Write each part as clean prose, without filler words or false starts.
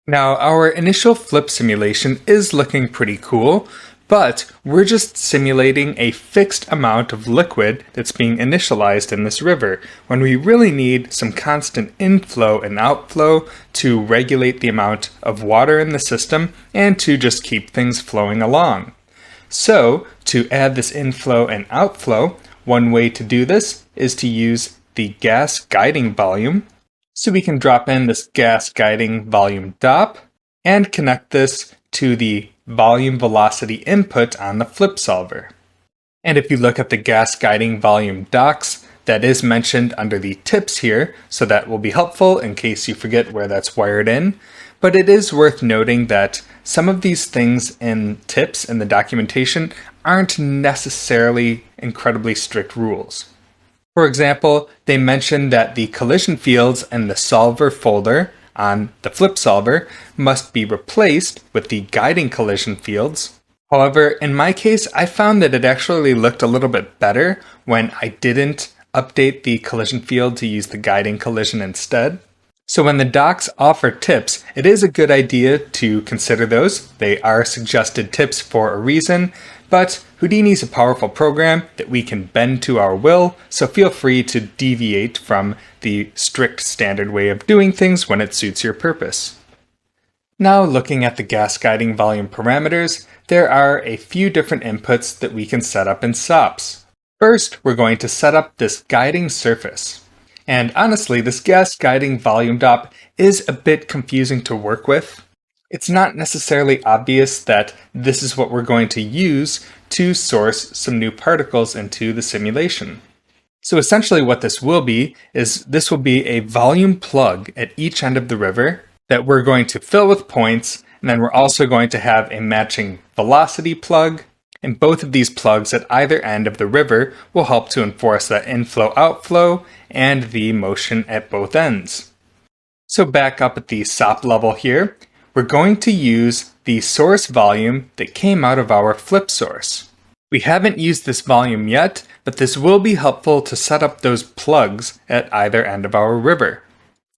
Now, our initial flip simulation is looking pretty cool, but we're just simulating a fixed amount of liquid that's being initialized in this river, when we really need some constant inflow and outflow to regulate the amount of water in the system and to just keep things flowing along. So, to add this inflow and outflow, one way to do this is to use the gas guiding volume. So we can drop in this gas guiding volume DOP and connect this to the volume velocity input on the flip solver. And if you look at the gas guiding volume docs, that is mentioned under the tips here, so that will be helpful in case you forget where that's wired in. But it is worth noting that some of these things in tips in the documentation aren't necessarily incredibly strict rules. For example, they mention that the collision fields in the solver folder on the flip solver must be replaced with the guiding collision fields. However, in my case, I found that it actually looked a little bit better when I didn't update the collision field to use the guiding collision instead. So when the docs offer tips, it is a good idea to consider those. They are suggested tips for a reason, but Houdini is a powerful program that we can bend to our will, so feel free to deviate from the strict standard way of doing things when it suits your purpose. Now, looking at the gas guiding volume parameters, there are a few different inputs that we can set up in SOPs. First, we're going to set up this guiding surface. And honestly, this gas guiding volume DOP is a bit confusing to work with. It's not necessarily obvious that this is what we're going to use to source some new particles into the simulation. So essentially what this will be is this will be a volume plug at each end of the river that we're going to fill with points, and then we're also going to have a matching velocity plug. And both of these plugs at either end of the river will help to enforce that inflow-outflow and the motion at both ends. So back up at the SOP level here, we're going to use the source volume that came out of our flip source. We haven't used this volume yet, but this will be helpful to set up those plugs at either end of our river.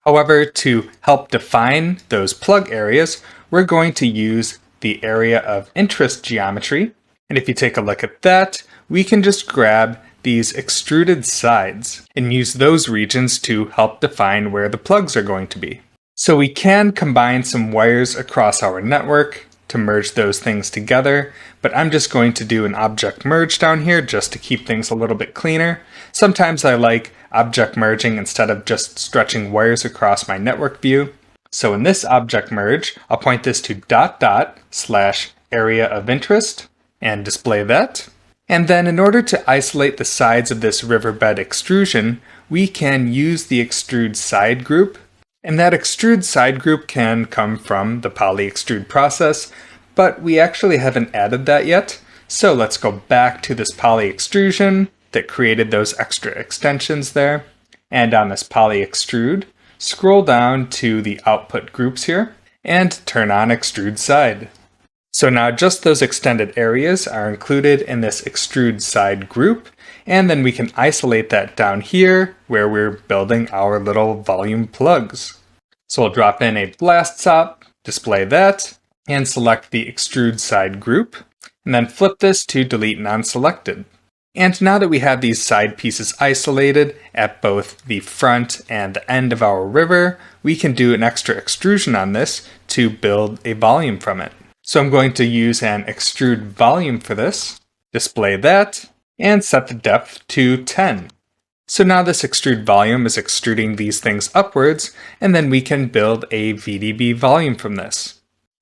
However, to help define those plug areas, we're going to use the area of interest geometry. And if you take a look at that, we can just grab these extruded sides and use those regions to help define where the plugs are going to be. So we can combine some wires across our network to merge those things together, but I'm just going to do an object merge down here just to keep things a little bit cleaner. Sometimes I like object merging instead of just stretching wires across my network view. So in this object merge, I'll point this to ... /area of interest and display that. And then in order to isolate the sides of this riverbed extrusion, we can use the extrude side group. And that extrude side group can come from the poly-extrude process, but we actually haven't added that yet. So let's go back to this poly-extrusion that created those extra extensions there. And on this poly-extrude, scroll down to the output groups here and turn on extrude side. So now just those extended areas are included in this extrude side group, and then we can isolate that down here where we're building our little volume plugs. So we'll drop in a blast SOP, display that, and select the extrude side group, and then flip this to delete non-selected. And now that we have these side pieces isolated at both the front and the end of our river, we can do an extra extrusion on this to build a volume from it. So I'm going to use an extrude volume for this, display that, and set the depth to 10. So now this extrude volume is extruding these things upwards, and then we can build a VDB volume from this.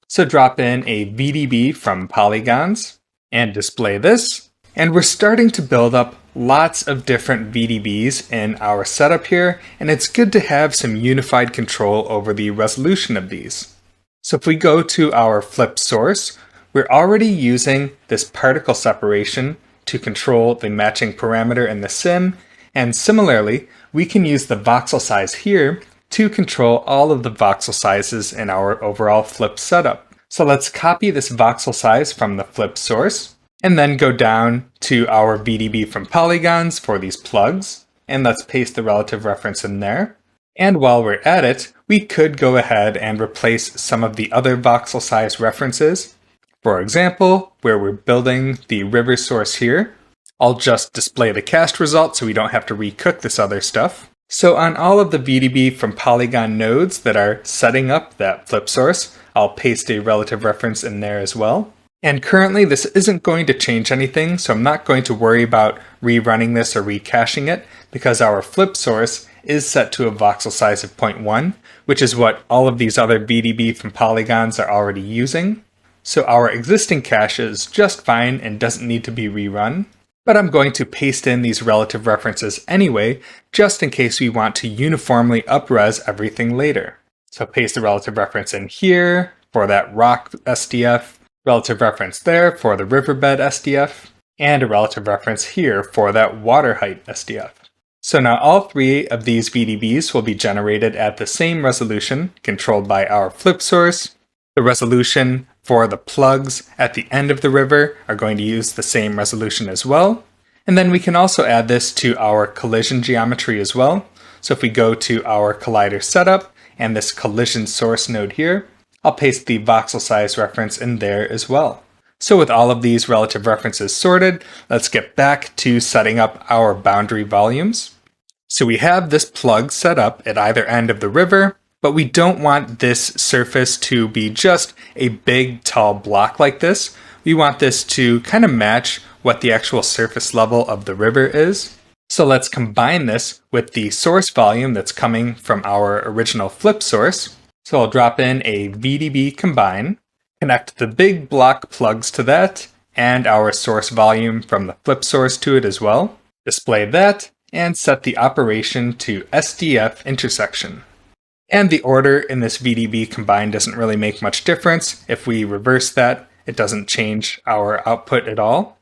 So drop in a VDB from polygons, and display this, and we're starting to build up lots of different VDBs in our setup here, and it's good to have some unified control over the resolution of these. So if we go to our flip source, we're already using this particle separation to control the matching parameter in the sim, and similarly, we can use the voxel size here to control all of the voxel sizes in our overall flip setup. So let's copy this voxel size from the flip source, and then go down to our VDB from polygons for these plugs, and let's paste the relative reference in there. And while we're at it, we could go ahead and replace some of the other voxel size references. For example, where we're building the river source here, I'll just display the cast result so we don't have to recook this other stuff. So on all of the VDB from Polygon nodes that are setting up that flip source, I'll paste a relative reference in there as well. And currently this isn't going to change anything, so I'm not going to worry about rerunning this or recaching it, because our flip source is set to a voxel size of 0.1, which is what all of these other VDB from polygons are already using. So our existing cache is just fine and doesn't need to be rerun. But I'm going to paste in these relative references anyway, just in case we want to uniformly upres everything later. So paste the relative reference in here for that rock SDF, relative reference there for the riverbed SDF, and a relative reference here for that water height SDF. So now all three of these VDBs will be generated at the same resolution, controlled by our flip source. The resolution for the plugs at the end of the river are going to use the same resolution as well. And then we can also add this to our collision geometry as well. So if we go to our collider setup and this collision source node here, I'll paste the voxel size reference in there as well. So with all of these relative references sorted, let's get back to setting up our boundary volumes. So we have this plug set up at either end of the river, but we don't want this surface to be just a big tall block like this. We want this to kind of match what the actual surface level of the river is. So let's combine this with the source volume that's coming from our original flip source. So I'll drop in a VDB combine, connect the big block plugs to that, and our source volume from the flip source to it as well. Display that, and set the operation to SDF intersection. And the order in this VDB combine doesn't really make much difference. If we reverse that, it doesn't change our output at all.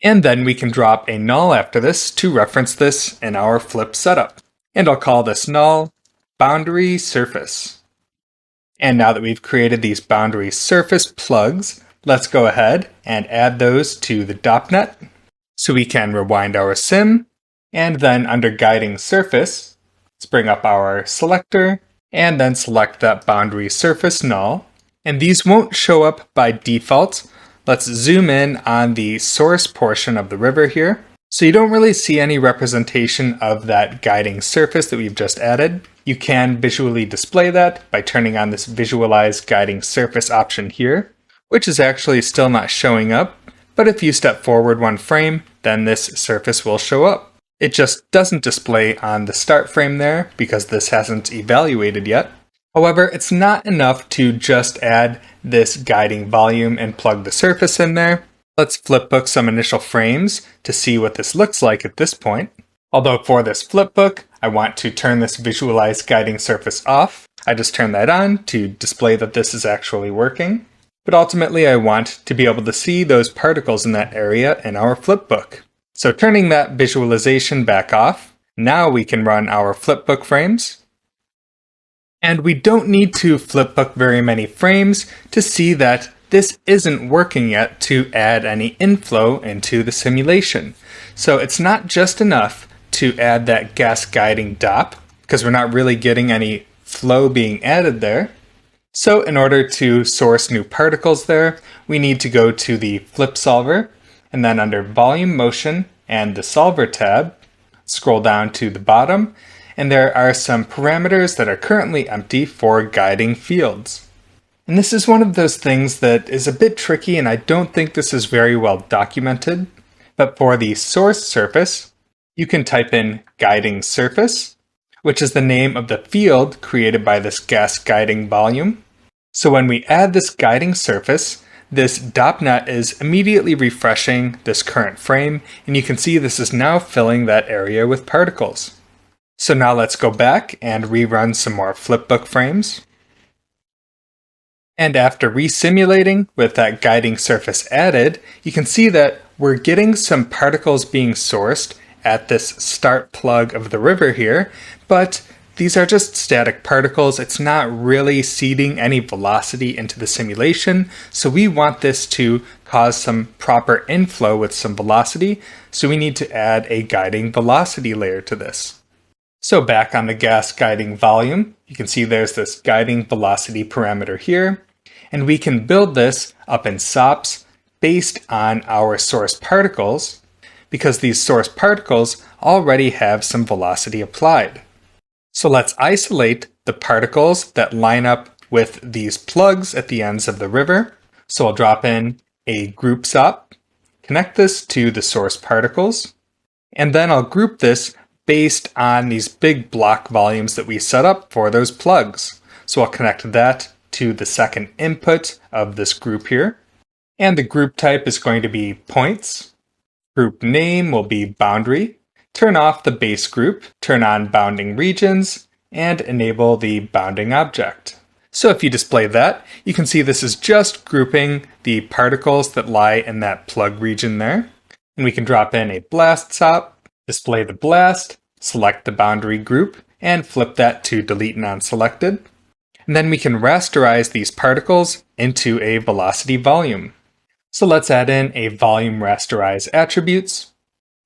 And then we can drop a null after this to reference this in our flip setup. And I'll call this null boundary surface. And now that we've created these boundary surface plugs, let's go ahead and add those to the DOPNet. So we can rewind our sim, and then under guiding surface, let's bring up our selector, and then select that boundary surface null. And these won't show up by default. Let's zoom in on the source portion of the river here. So you don't really see any representation of that guiding surface that we've just added. You can visually display that by turning on this visualize guiding surface option here, which is actually still not showing up. But if you step forward one frame, then this surface will show up. It just doesn't display on the start frame there because this hasn't evaluated yet. However, it's not enough to just add this guiding volume and plug the surface in there. Let's flipbook some initial frames to see what this looks like at this point. Although for this flipbook, I want to turn this visualize guiding surface off. I just turn that on to display that this is actually working. But ultimately, I want to be able to see those particles in that area in our flipbook. So turning that visualization back off, now we can run our flipbook frames. And we don't need to flipbook very many frames to see that this isn't working yet to add any inflow into the simulation. So it's not just enough to add that gas guiding DOP, because we're not really getting any flow being added there. So in order to source new particles there, we need to go to the flip solver, and then under volume motion and the solver tab, scroll down to the bottom, and there are some parameters that are currently empty for guiding fields. And this is one of those things that is a bit tricky, and I don't think this is very well documented. But for the source surface, you can type in guiding surface, which is the name of the field created by this gas guiding volume. So when we add this guiding surface, this DOPNet is immediately refreshing this current frame, and you can see this is now filling that area with particles. So now let's go back and rerun some more flipbook frames. And after resimulating with that guiding surface added, you can see that we're getting some particles being sourced at this start plug of the river here, but these are just static particles. It's not really seeding any velocity into the simulation, so we want this to cause some proper inflow with some velocity, so we need to add a guiding velocity layer to this. So back on the gas guiding volume, you can see there's this guiding velocity parameter here, and we can build this up in SOPs based on our source particles, because these source particles already have some velocity applied. So let's isolate the particles that line up with these plugs at the ends of the river. So I'll drop in a group SOP, connect this to the source particles, and then I'll group this based on these big block volumes that we set up for those plugs. So I'll connect that to the second input of this group here. And the group type is going to be points. Group name will be boundary. Turn off the base group, turn on bounding regions, and enable the bounding object. So if you display that, you can see this is just grouping the particles that lie in that plug region there. And we can drop in a blast SOP, display the blast, select the boundary group, and flip that to delete non-selected. And then we can rasterize these particles into a velocity volume. So let's add in a volume rasterize attributes.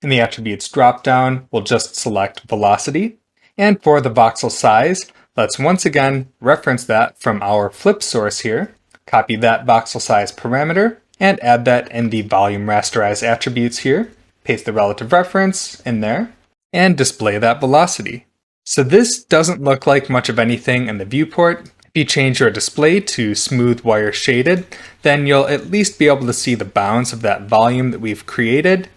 In the attributes dropdown, we'll just select velocity. And for the voxel size, let's once again reference that from our flip source here, copy that voxel size parameter, and add that in the volume rasterize attributes here, paste the relative reference in there, and display that velocity. So this doesn't look like much of anything in the viewport. If you change your display to smooth wire shaded, then you'll at least be able to see the bounds of that volume that we've created.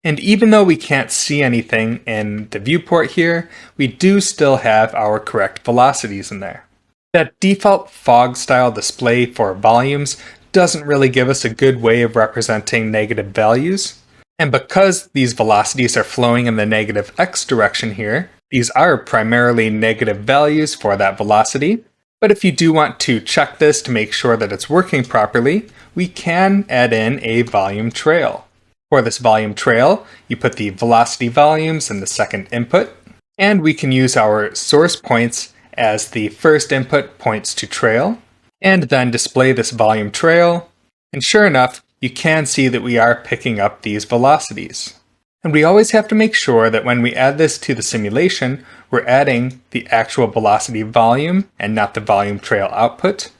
And even though we can't see anything in the viewport here, we do still have our correct velocities in there. That default fog style display for volumes doesn't really give us a good way of representing negative values. And because these velocities are flowing in the negative x direction here, these are primarily negative values for that velocity. But if you do want to check this to make sure that it's working properly, we can add in a volume trail. For this volume trail, you put the velocity volumes in the second input, and we can use our source points as the first input points to trail, and then display this volume trail. And sure enough, you can see that we are picking up these velocities. And we always have to make sure that when we add this to the simulation, we're adding the actual velocity volume and not the volume trail output.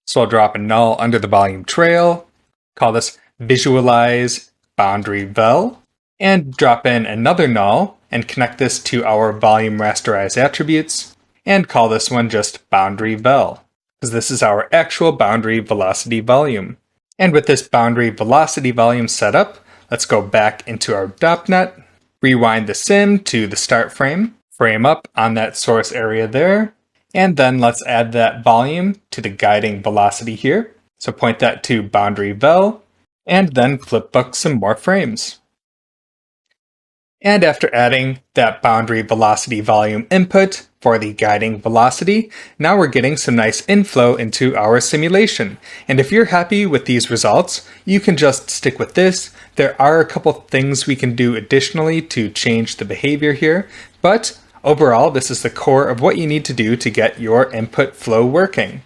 So I'll drop a null under the volume trail, call this visualize boundary vel, and drop in another null and connect this to our volume rasterize attributes, and call this one just boundary vel, because this is our actual boundary velocity volume. And with this boundary velocity volume set up, let's go back into our DOPNet, rewind the sim to the start frame, frame up on that source area there, and then let's add that volume to the guiding velocity here. So point that to boundary vel, and then flipbook some more frames. And after adding that boundary velocity volume input for the guiding velocity, now we're getting some nice inflow into our simulation. And if you're happy with these results, you can just stick with this. There are a couple things we can do additionally to change the behavior here, but overall, this is the core of what you need to do to get your input flow working.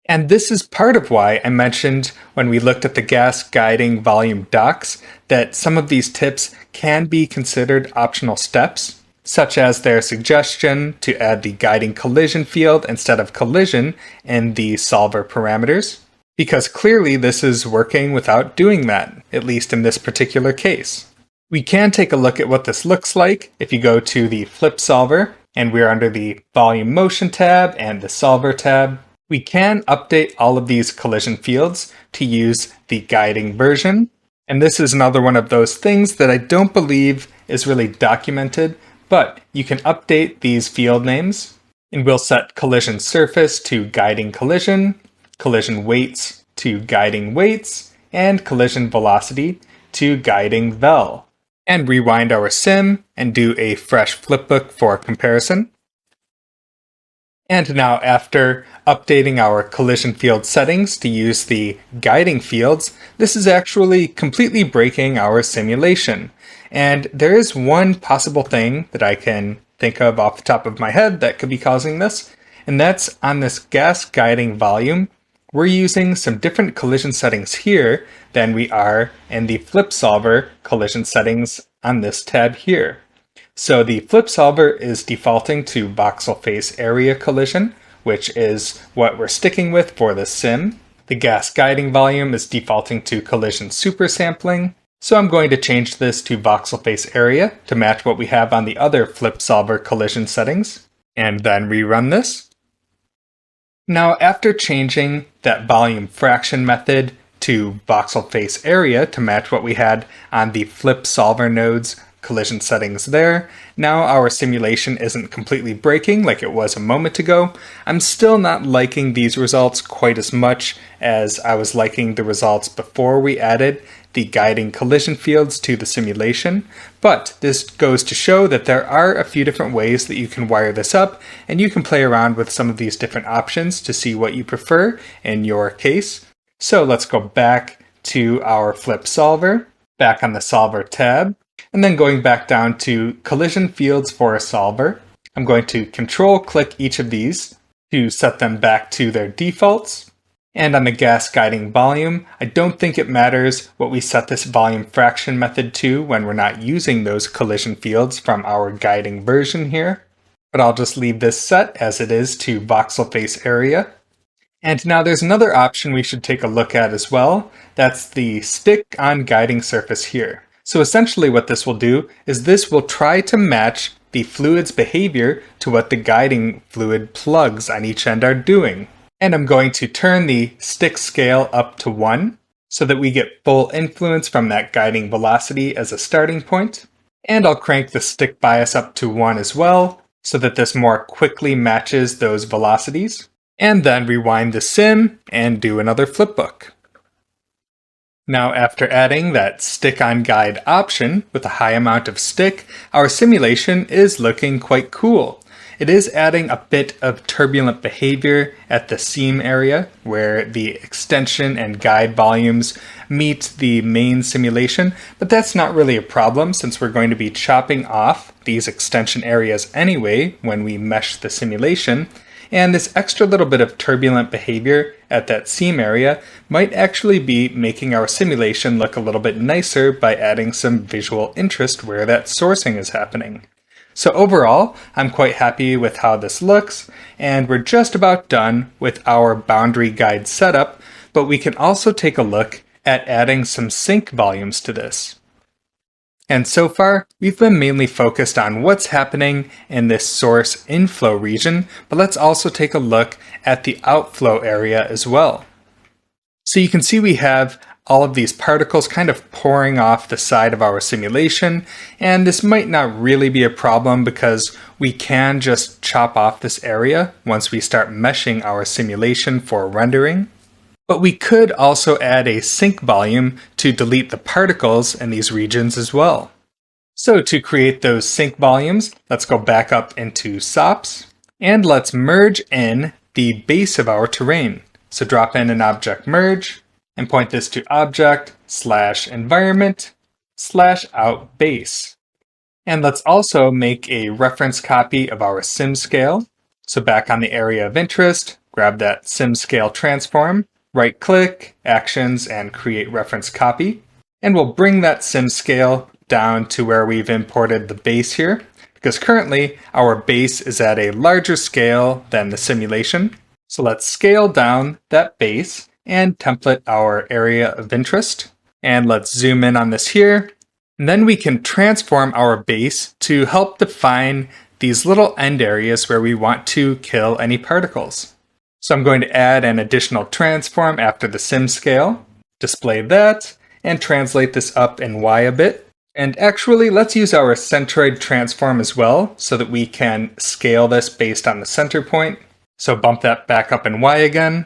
And this is part of why I mentioned when we looked at the gas guiding volume docs that some of these tips can be considered optional steps, such as their suggestion to add the guiding collision field instead of collision in the solver parameters, because clearly this is working without doing that, at least in this particular case. We can take a look at what this looks like if you go to the flip solver, and we're under the volume motion tab and the solver tab. We can update all of these collision fields to use the guiding version. And this is another one of those things that I don't believe is really documented, but you can update these field names, and we'll set collision surface to guiding collision, collision weights to guiding weights, and collision velocity to guiding vel. And rewind our sim and do a fresh flipbook for comparison. And now after updating our collision field settings to use the guiding fields, this is actually completely breaking our simulation. And there is one possible thing that I can think of off the top of my head that could be causing this, and that's on this gas guiding volume. We're using some different collision settings here than we are in the flip solver collision settings on this tab here. So the flip solver is defaulting to voxel face area collision, which is what we're sticking with for the sim. The gas guiding volume is defaulting to collision supersampling. So I'm going to change this to voxel face area to match what we have on the other flip solver collision settings, and then rerun this. Now, after changing that volume fraction method to voxel face area to match what we had on the flip solver node's collision settings there, now our simulation isn't completely breaking like it was a moment ago. I'm still not liking these results quite as much as I was liking the results before we added the guiding collision fields to the simulation, but this goes to show that there are a few different ways that you can wire this up, and you can play around with some of these different options to see what you prefer in your case. So let's go back to our flip solver, back on the solver tab, and then going back down to collision fields for a solver. I'm going to control click each of these to set them back to their defaults. And on the gas guiding volume, I don't think it matters what we set this volume fraction method to when we're not using those collision fields from our guiding version here. But I'll just leave this set as it is to voxel face area. And now there's another option we should take a look at as well. That's the stick on guiding surface here. So essentially what this will do is this will try to match the fluid's behavior to what the guiding fluid plugs on each end are doing. And I'm going to turn the stick scale up to 1 so that we get full influence from that guiding velocity as a starting point. And I'll crank the stick bias up to 1 as well so that this more quickly matches those velocities. And then rewind the sim and do another flipbook. Now, after adding that stick on guide option with a high amount of stick, our simulation is looking quite cool. It is adding a bit of turbulent behavior at the seam area where the extension and guide volumes meet the main simulation, but that's not really a problem since we're going to be chopping off these extension areas anyway when we mesh the simulation. And this extra little bit of turbulent behavior at that seam area might actually be making our simulation look a little bit nicer by adding some visual interest where that sourcing is happening. So overall, I'm quite happy with how this looks, and we're just about done with our boundary guide setup, but we can also take a look at adding some sink volumes to this. And so far, we've been mainly focused on what's happening in this source inflow region, but let's also take a look at the outflow area as well. So you can see we have all of these particles kind of pouring off the side of our simulation, and this might not really be a problem because we can just chop off this area once we start meshing our simulation for rendering. But we could also add a sink volume to delete the particles in these regions as well. So to create those sink volumes, let's go back up into SOPs, and let's merge in the base of our terrain. So drop in an object merge, and point this to object/environment/out base. And let's also make a reference copy of our sim scale. So back on the area of interest, grab that sim scale transform, right click, actions, and create reference copy. And we'll bring that sim scale down to where we've imported the base here, because currently our base is at a larger scale than the simulation. So let's scale down that base and template our area of interest. And let's zoom in on this here. And then we can transform our base to help define these little end areas where we want to kill any particles. So I'm going to add an additional transform after the sim scale, display that, and translate this up in Y a bit. And actually, let's use our centroid transform as well so that we can scale this based on the center point. So bump that back up in Y again,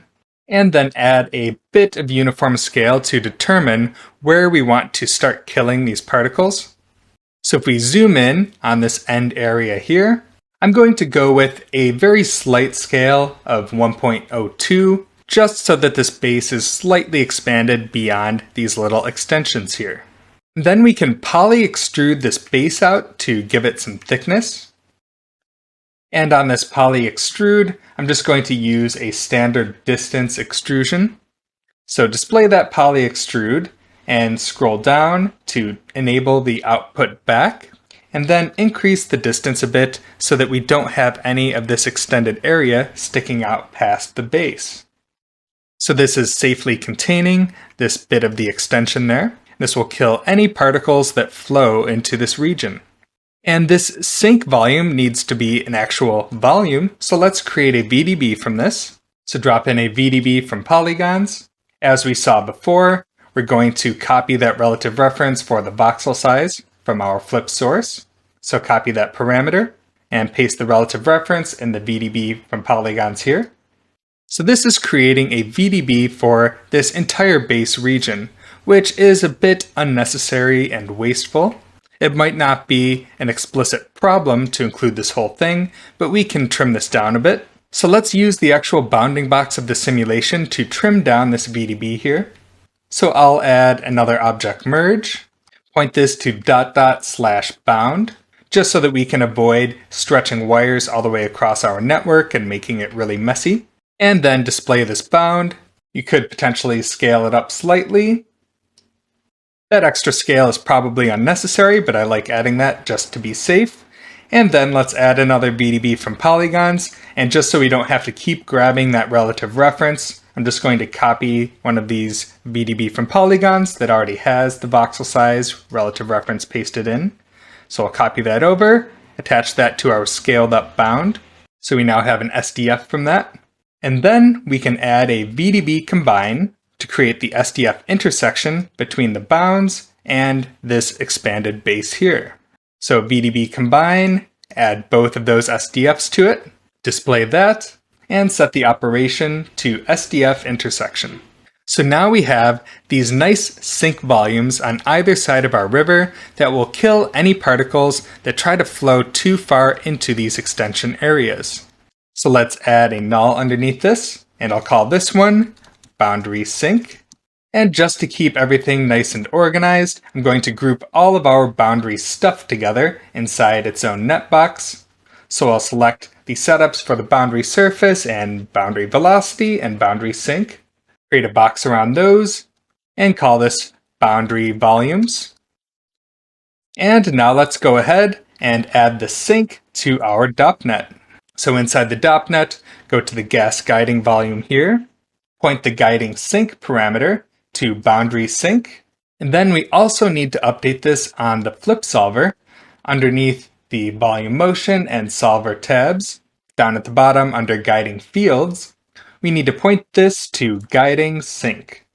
and then add a bit of uniform scale to determine where we want to start killing these particles. So if we zoom in on this end area here, I'm going to go with a very slight scale of 1.02, just so that this base is slightly expanded beyond these little extensions here. Then we can poly extrude this base out to give it some thickness. And on this poly extrude, I'm just going to use a standard distance extrusion. So display that poly extrude and scroll down to enable the output back. and then increase the distance a bit so that we don't have any of this extended area sticking out past the base. So this is safely containing this bit of the extension there. This will kill any particles that flow into this region. And this sink volume needs to be an actual volume, so let's create a VDB from this. So drop in a VDB from polygons. As we saw before, we're going to copy that relative reference for the voxel size from our flip source. So copy that parameter and paste the relative reference in the VDB from polygons here. So this is creating a VDB for this entire base region, which is a bit unnecessary and wasteful. It might not be an explicit problem to include this whole thing, but we can trim this down a bit. So let's use the actual bounding box of the simulation to trim down this VDB here. So I'll add another object merge, point this to ... /bound, just so that we can avoid stretching wires all the way across our network and making it really messy. And then display this bound. You could potentially scale it up slightly. That extra scale is probably unnecessary, but I like adding that just to be safe. And then let's add another VDB from polygons, and just so we don't have to keep grabbing that relative reference, I'm just going to copy one of these VDB from polygons that already has the voxel size relative reference pasted in. So I'll copy that over, attach that to our scaled up bound. So we now have an SDF from that. And then we can add a VDB combine to create the SDF intersection between the bounds and this expanded base here. So VDB combine, add both of those SDFs to it, display that, and set the operation to SDF intersection. So now we have these nice sink volumes on either side of our river that will kill any particles that try to flow too far into these extension areas. So let's add a null underneath this, and I'll call this one boundary sink. And just to keep everything nice and organized, I'm going to group all of our boundary stuff together inside its own netbox. So I'll select the setups for the boundary surface and boundary velocity and boundary sink, create a box around those, and call this boundary volumes. And now let's go ahead and add the sink to our DOPNet. So inside the DOPNet, go to the gas guiding volume here, point the guiding sink parameter to boundary sink, and then we also need to update this on the flip solver underneath the volume motion and solver tabs. Down at the bottom under guiding fields, we need to point this to guiding sink.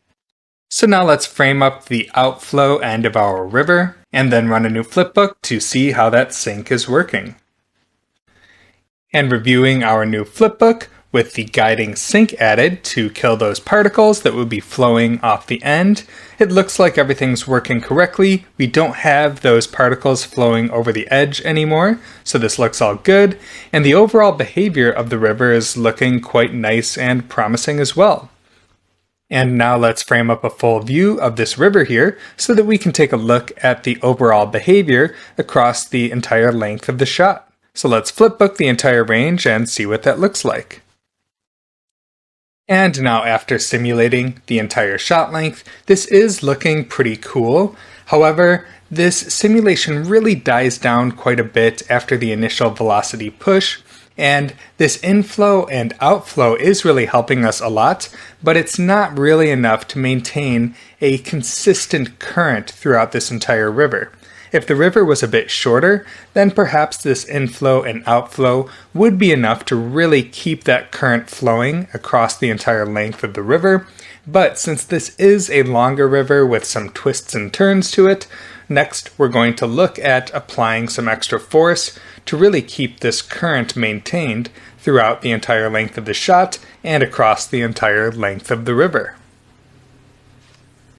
So now let's frame up the outflow end of our river and then run a new flipbook to see how that sink is working. And reviewing our new flipbook with the guiding sink added to kill those particles that would be flowing off the end, it looks like everything's working correctly. We don't have those particles flowing over the edge anymore, so this looks all good, and the overall behavior of the river is looking quite nice and promising as well. And now let's frame up a full view of this river here so that we can take a look at the overall behavior across the entire length of the shot. So let's flipbook the entire range and see what that looks like. And now after simulating the entire shot length, this is looking pretty cool. However, this simulation really dies down quite a bit after the initial velocity push, and this inflow and outflow is really helping us a lot, but it's not really enough to maintain a consistent current throughout this entire river. If the river was a bit shorter, then perhaps this inflow and outflow would be enough to really keep that current flowing across the entire length of the river. But since this is a longer river with some twists and turns to it, next we're going to look at applying some extra force to really keep this current maintained throughout the entire length of the shot and across the entire length of the river.